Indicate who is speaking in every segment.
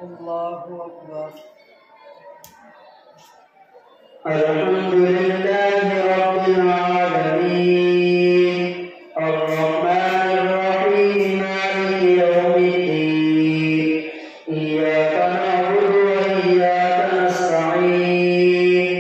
Speaker 1: الله أكبر.
Speaker 2: الحمد لله رب العالمين الرحمن الرحيم مالك يوم الدين إياك نعبد وإياك نستعين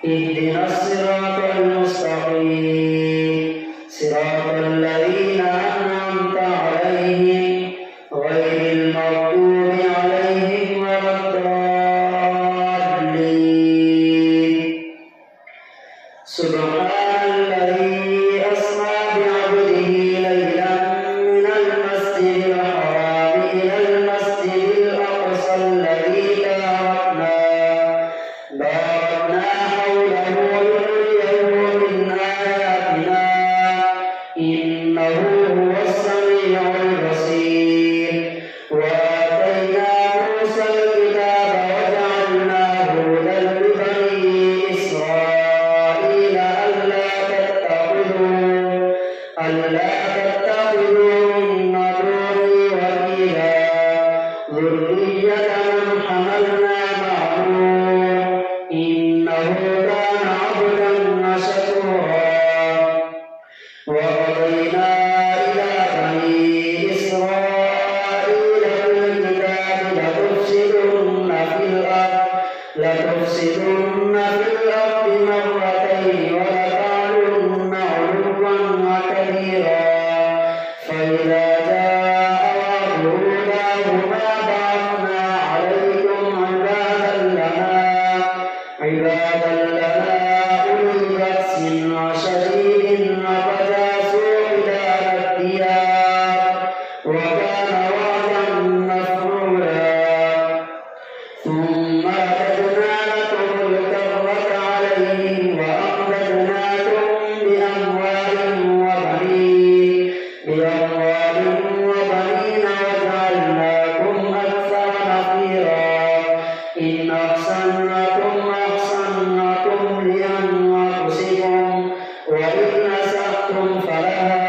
Speaker 2: اهدنا الصراط المستقيم صراط الذين أنعمت عليهم غير المغضوب عليهم ولا الضالين. سبحان الذي أسرى بعبده ليلا من المسجد الحرام إلى المسجد الأقصى الذي باركنا حوله لنريه من آياتنا إنه هو السميع البصير. وآتينا موسى الكتاب وجعلناه هدى لبني إسرائيل ألا تتخذوا من دوني وكيلا ذرية من حملنا مع نوح إنه كان عبدا شكورا. وقضينا إلى بني إسرائيل في الكتاب لتفسدن في الأرض مرتين ولتعلن علوا كبيرا. فإذا جاء وعد أولاهما بعثنا عليكم عبادا لنا أولي بأس شديد فجاسوا خلال الديار وكان وعدا مفعولا. ثم رددنا لكم الكرة عليهم وأمددناكم بأموال وبنين وجعلناكم أكثر نفيرا. إن أحسنتم لأنفسكم وإن أسأتم فلها.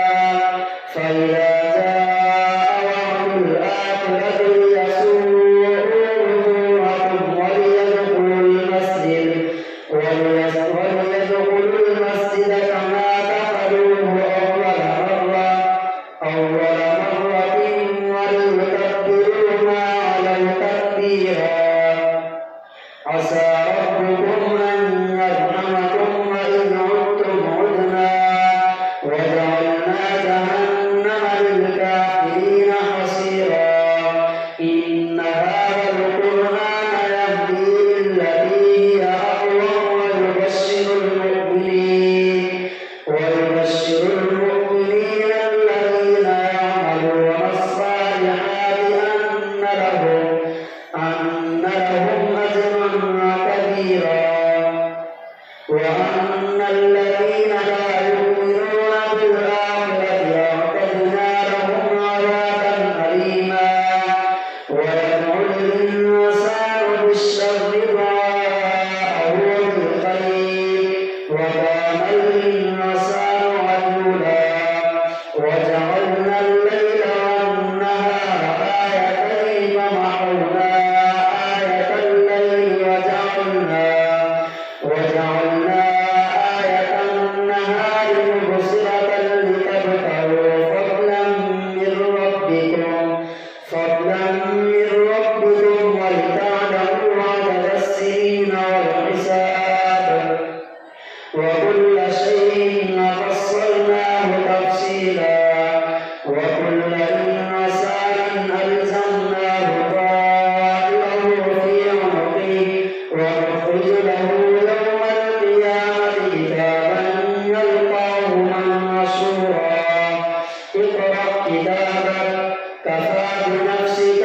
Speaker 2: فإذا جاء وعد الآخرة ليسوءوا وجوهكم وليدخلوا المسجد كما دخلوه أول مرة وليتبروا ما علوا تتبيرا. عسى ربكم أن يرحمكم وإن عدتم عدنا وجعلنا جهنم للكافرين حصيرا. إن هذا القرآن يهدي للتي هي أقوم ويبشر المؤمنين الذين يعملون الصالحات أن لهم أجرا كبيرا. وأن الذين لا يؤمنون بالآخرة أعتدنا لهم عذابا أليما. ويدعو الإنسان بالشر دعاءه بالخير وكان الإنسان عجولا. وجعلنا الليل والنهار آيتين فمحونا آية الليل وجعلنا آية النهار مبصرة لتبتغوا فضلا من ربكم ولتعلموا عدد السنين والحساب. وكل شيء فصلناه تفصيلا. وكل إنسان ألزمناه طائره في عنقه ونخرج له يوم القيامة كتابا يلقاه منشورا. اقرأ كتابك كفى بنفسك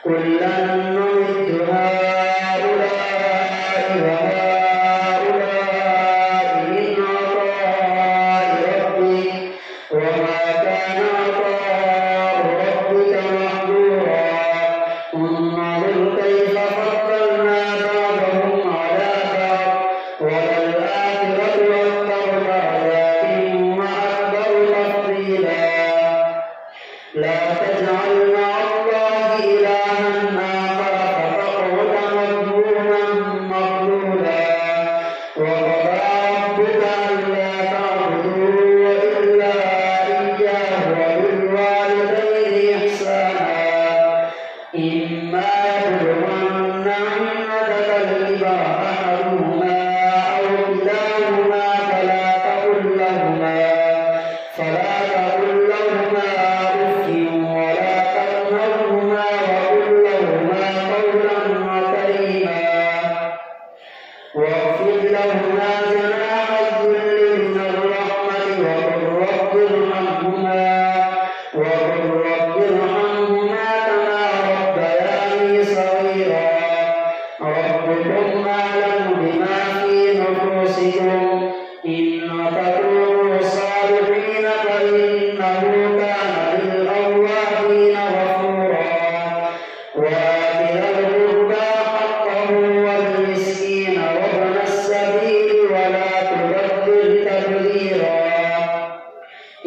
Speaker 2: كلا نمد هؤلاء وهؤلاء من عطاء ربك وما كان عطاء ربك محظورا انظر كيف فضلنا بعضهم على بعض وللآخرة أكبر درجات وأكبر تفضيلا لا تجعل مع الله إلها آخر فتقعد مذموما مخذولا وقضى ربك ألا تعبدوا إلا إياه وبالوالدين إحسانا إما يبلغن عندك الكبر أحدهما أو كلاهما فلا تقل لهما أف ولا تنهرهما وقل لهما قولا كريما واخفض لهما جناح الذل من الرحمة وقل رب ارحمهما كما ربياني صغيرا ربكم أعلم بما في نفوسكم إن تكونوا صالحين فإنه كان للأوابين غفورا وآت ذا القربى حقه والمسكين وابن السبيل ولا تبذر تبذيرا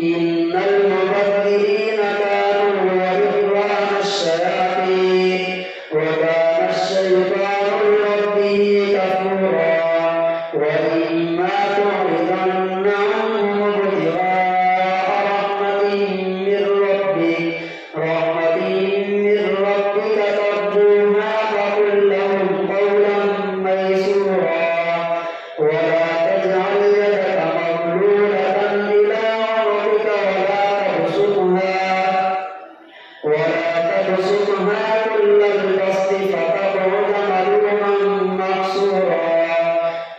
Speaker 2: إن المبذرين كانوا إخوان الشياطين وكان الشيطان لربه كفورا وإما تعرضن عنهم ابتغاء رحمة من ربك ترجوها فقل لهم قولا ميسورا ولا تجعل يدك مغلولة إلى عنقك ولا تبسطها كل البسط فتقعد ملوما محسورا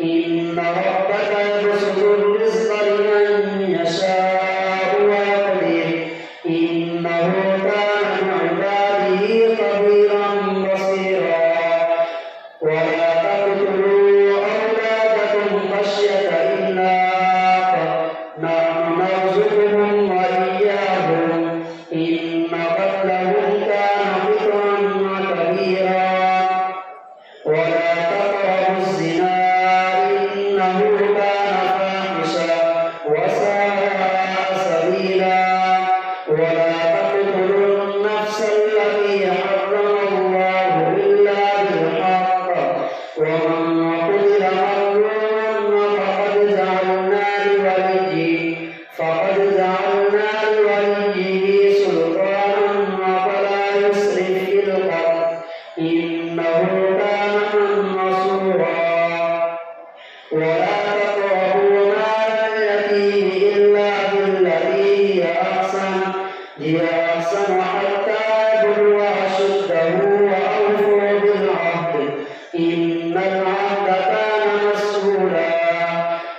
Speaker 2: إن ربك يبسط الرزق لمن يشاء ويقدر إنه كان بعباده خبيرا بصيرا ولا تقتلوا أولادكم خشية إملاق نحن نرزقهم وإياهم إن قتلهم كان خطأ كبيرا ولا تقربوا الزنا إنه كان فاحشا وساء سبيلا ولا تقتلوا النفس التي حرم الله إلا بالحق ومن قتل مظلوما فقد جعلنا لوليه سلطانا فلا يسرف في القتل إنه كان منصورا ولا تقربوا مال اليتيم إلا بالتي هي أحسن حتى يبلغ أشده وأوفوا بالعهد إن العهد كان مسؤولا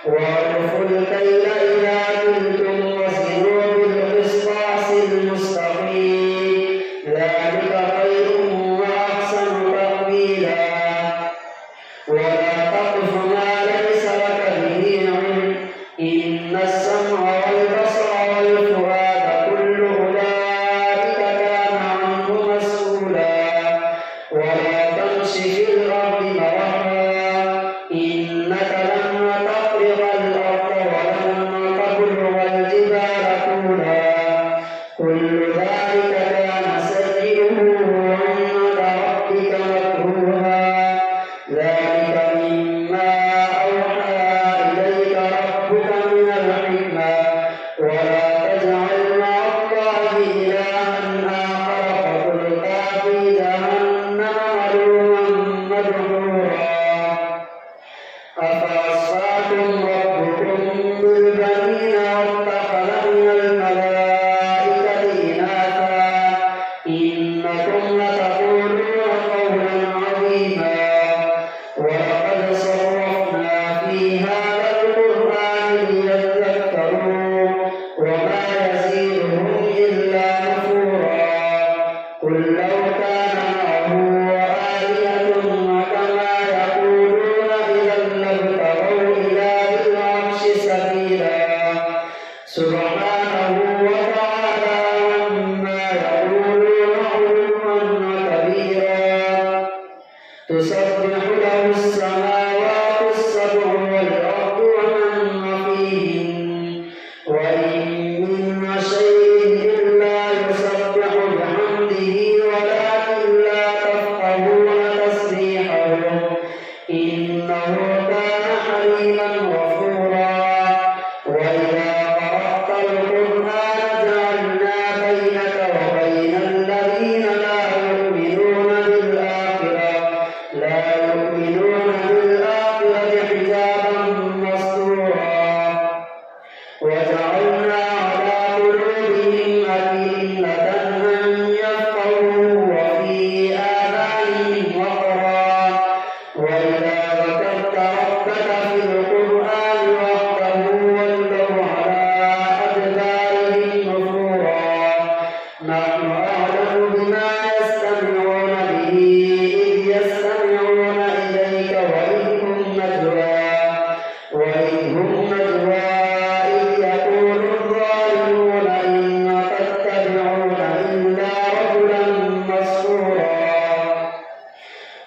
Speaker 2: وأوفوا الكيل إذا كلتم وزنوا بالقسطاس المستقيم ذلك خير وأحسن تأويلا ولا تقف ما ليس لك به علم إن السمع والبصر والفؤاد كل أولئك كان عنه مسؤولا ولا تمش في الأرض مرحا إنك لن تخرق الأرض ولن تبلغ الجبال طولا كل ذلك كان سيئه عند ربك مكروها ذلك مما أوحى إليك ربك من الحكمة ولا تجعل مع الله إلها آخر فتلقى في جهنم ملوما مدحورا تسبح له السماوات السبع والأرض ومن فيهن وإن من شيء إلا يسبح بحمده ولكن لا تفقهون تسبيحهم إنه كان حليما غفورا وإذا قرأت القرآن جعلنا بينك وبين الذين لا يؤمنون بالآخرة حجابا مستورا وجعلنا على قلوبهم أكنة أن يفقهوا وفي آذانهم وقرا وإذا ذكرت ربك في القرآن وحده ولوا على أدبارهم نفورا نحن أعلم بما يستمعون به إذ يستمعون إليك وإذ هم نجوى إذ يقول الظالمون إن تتبعون إلا رجلا مسحورا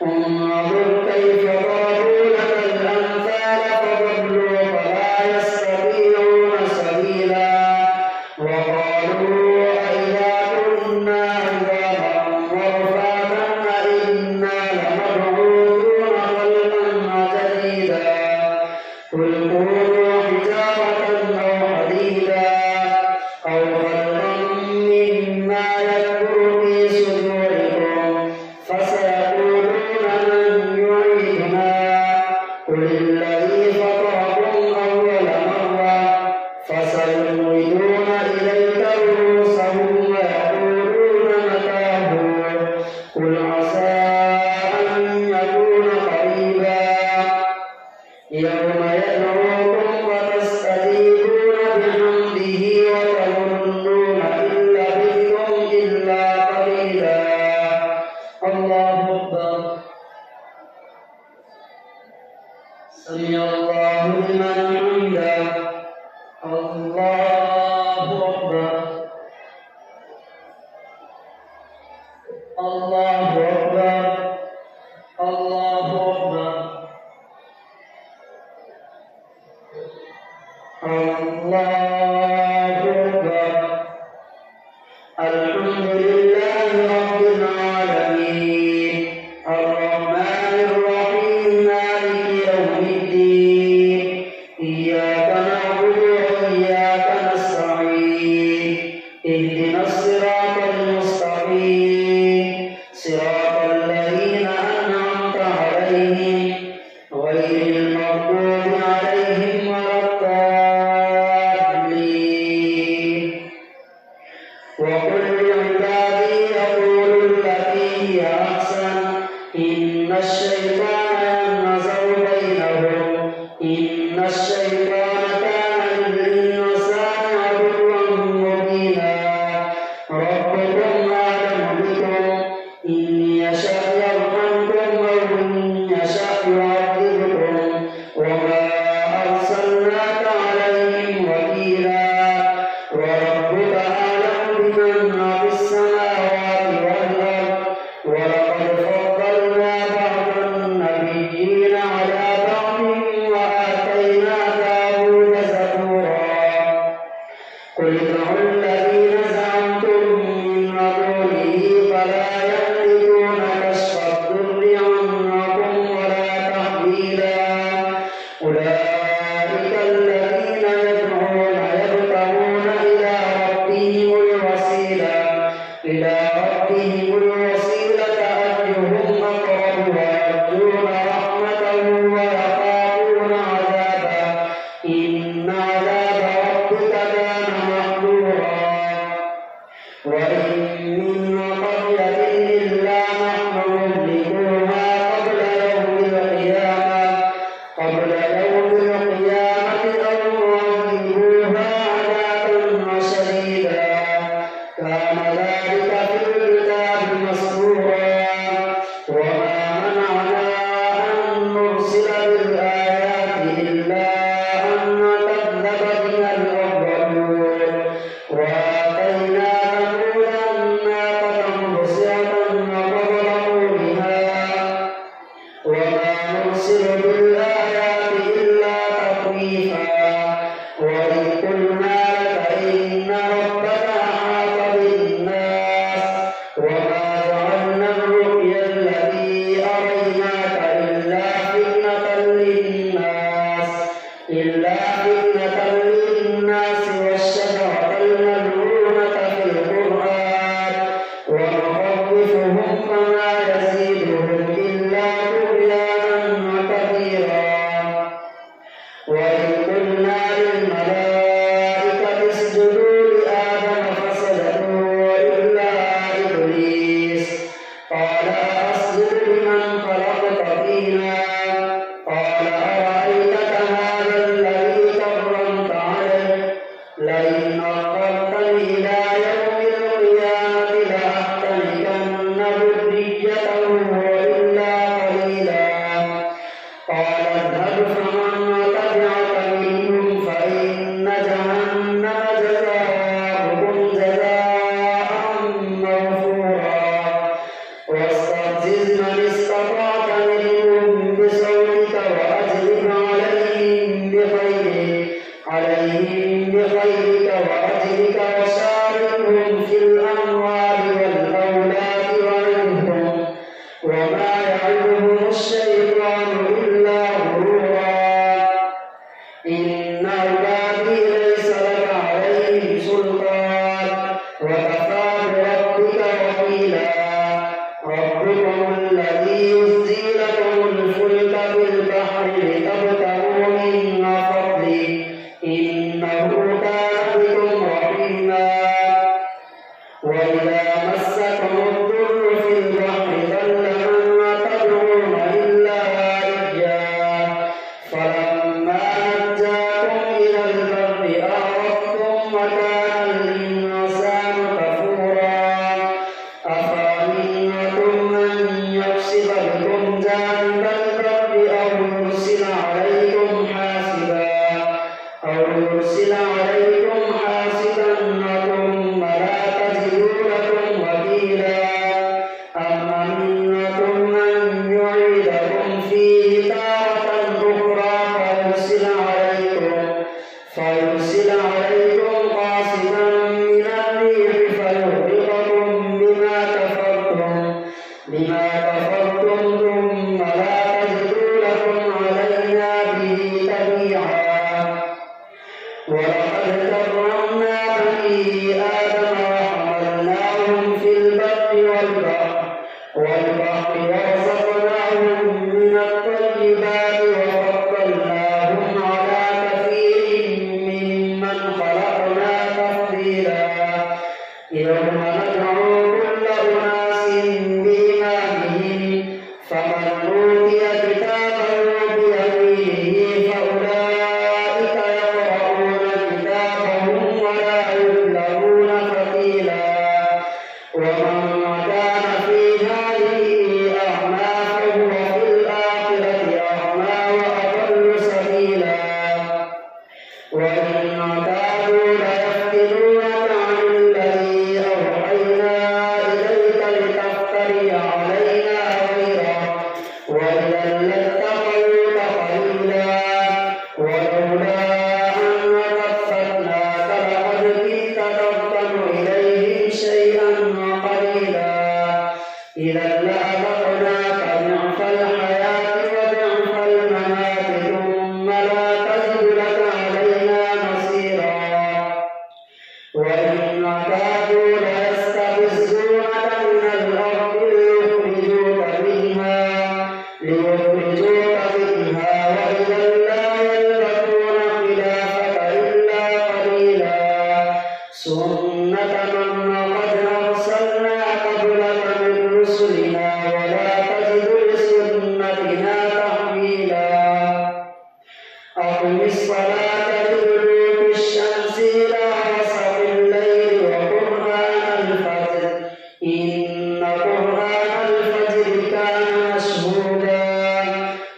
Speaker 2: انظر كيف ضربوا لك الأمثال فضلوا فلا يستطيعون سبيلا وقالوا أإذا كنا عظاما ورفاتا أإنا لمبعوثون خلقا جديدا قل كونوا حجارة أو حديدا أو خلقا مما يكبر في صدوركم فسيقولون من يعيدنا قل الذي فطركم أول مرة فسيعيدون إليك رؤوسهم ويقولون متى هو قل عسى أن يكون قريبا يوم يدعوكم وتستجيبون بحمده وتظنون إن لبثتم إلا قليلا الله أكبر سمع الله لمن حمده الله أكبر الله أكبر الله أكبر الله أكبر الحمد لله رب العالمين الرحمن الرحيم مالك يوم الدين إياك نعبد وإياك نستعين اهدنا الصراط المستقيم صراط الذين أنعمت عليهم غير المغضوب عليهم ولا الضالين وقل لعبادي يقولوا التي هي أحسن إن الشيطان ينزغ بينهم إن الشيطان كان للإنسان عدوا مبينا ربكم أعلم بكم إن يشأ يرحمكم أو إن يشأ يعذبكم وما أرسلناك عليهم وكيلا وربك أعلم بمن في السماوات والأرض ولقد فضلنا بعض النبيين على بعض وآتينا أسجد لمن خلقت طينا قال أرأيتك هذا الذي كرمت عليه لئن أخرتني إلى يوم القيامة لأحتنكن ذريته إلا قليلا قال اذهب فمن تبعك منهم فإن جهنم جزاؤكم جزاء موفورا واستفزز من استطعت منهم بصوتك وأجلب عليهم بخيرك وأجلك وشاركهم في الأموال والأولاد وعظهم وما يعظهم الشيطان إلا غرورا إن عبادي ليس لك عليهم سلطان وكفى بربك وكيلا ربكم الذي يزجي لكم الفلك في البحر لتبتغوا من فضله إنه كان بكم رحيما وإذا مسكم الضر في البحر ضل من تدعون إلا إياه فلما نجاكم إلى البر أعرضتم وكان الإنسان كفورا أفأمنتم أن يخسف بكم جانب البر أو يرسل عليكم حاسبا ثم لا تجدوا لكم وكيلا أم أمنتم أن يعيدكم فيه تارة أخرى فيرسل عليكم قاصفا من الريح فيغرقكم بما كفرتم ثم لا تجدوا لكم علينا به تبيعا ولقد كرمنا بني آدم وحملناهم في البر والبحر ورزقناهم من الطيبات وفضلناهم على كثير ممن خلقنا تفضيلا يوم ندعو كل أناس بإمامهم فمن أوتي كتابه بيمينه فأولئك يقرؤون كتابهم ولا يظلمون فتيلا ومن كان في هذه أعمى فهو في الآخرة أعمى وأضل سبيلا وإن كادوا ليفتنونك عن الذي أوحينا إليك لتفتري علينا غيره وإذا لاتخذوك خليلا ولولا أن ثبتناك لقد كنت تركن إليهم شيئا قليلا إذا لأذقناك ضعف الحياة وضعف الممات ثم لا تجد لك علينا نصيرا وإن كادوا ليستفزونك من الأرض ليخرجوك منها وإذا لا يلبثون خلافك إلا قليلا سنة من قد أرسلنا قبلك من رسلنا ولا تجد لسنتنا تحويلا أقم الصلاة لدلوك الشمس إلى غسق الليل وقرآن الفجر إن قرآن الفجر كان مشهودا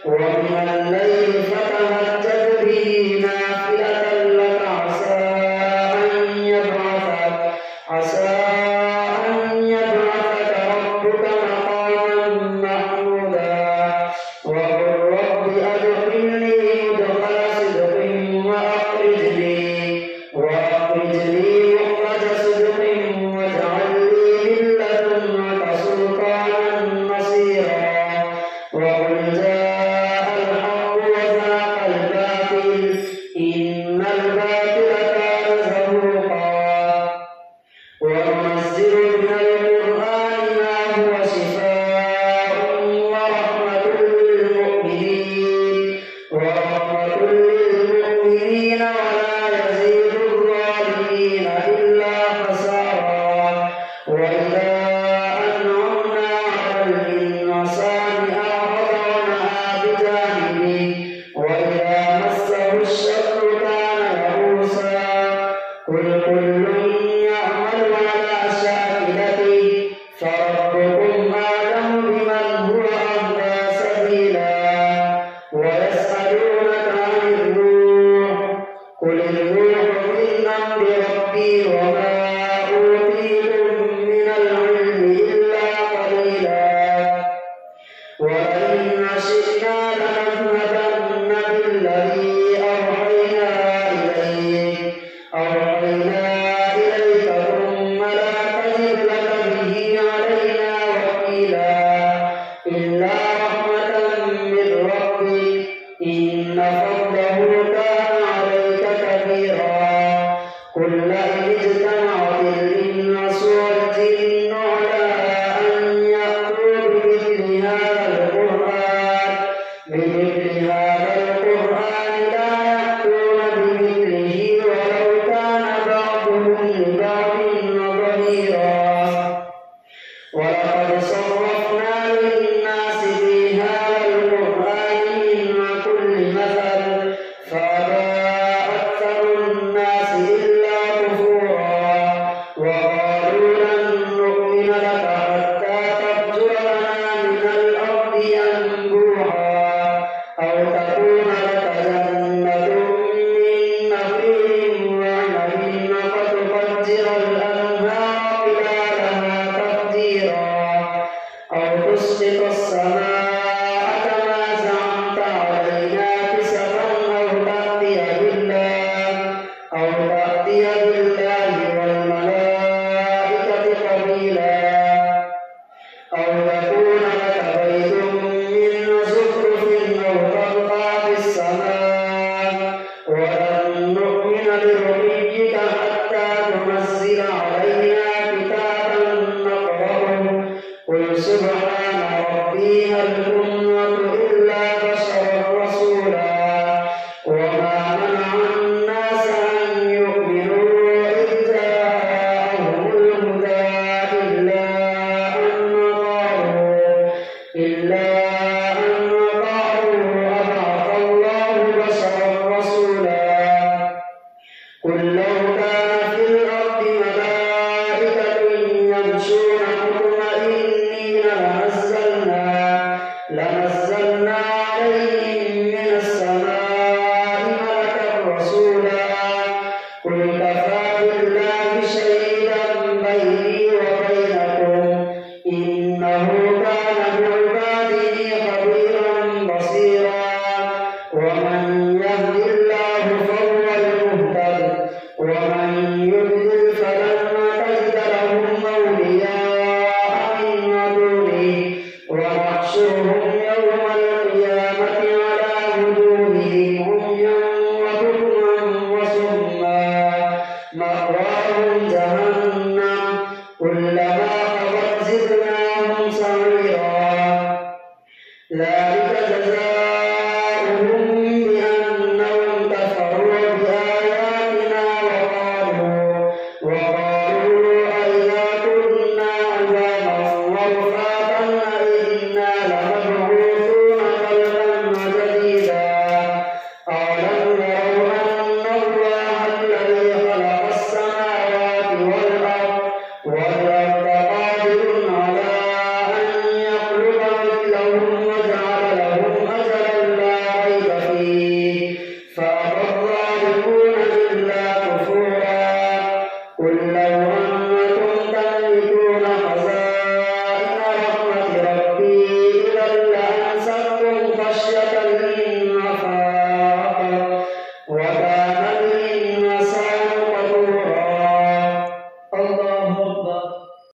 Speaker 2: ومن الليل فتهجد به نافلة لك عسى أن يبعثك ربك مقاما محمودا وقل رب أدخلني مدخل صدق وأخرجني مخرج صدق واجعل لي من لدنك سلطانا نصيرا تسقط السماء كما زعمت علينا كسفا أو تأتي بالله والملائكة قبيلا أو يكون لك بيت من زخرف أو ترقى في السماء ولن نؤمن لرقيك حتى تنزل علينا كتابا نقرأه قل سبحان ربي هل كنت إلا بشرا رسولا وما منع الناس أن يؤمنوا إذ جاءهم الهدى إلا أن قالوا أبعث الله بشرا رسولا قل لو كان في الأرض ملائكة يمشون مطمئنين لنزلنا عليهم من السماء ملكا رسولا قل كفى بالله شهيدا بيني وبينكم إنه كان بعباده خبيرا بصيرا ومن يهد الله فهو المهتد ومن يضلل فلن تجد لهم أولياء من دونه ونحشرهم يوم القيامة على وجوههم عميا وبكما وصما مأواهم جهنم كلما خبت زدناهم سعيرا لا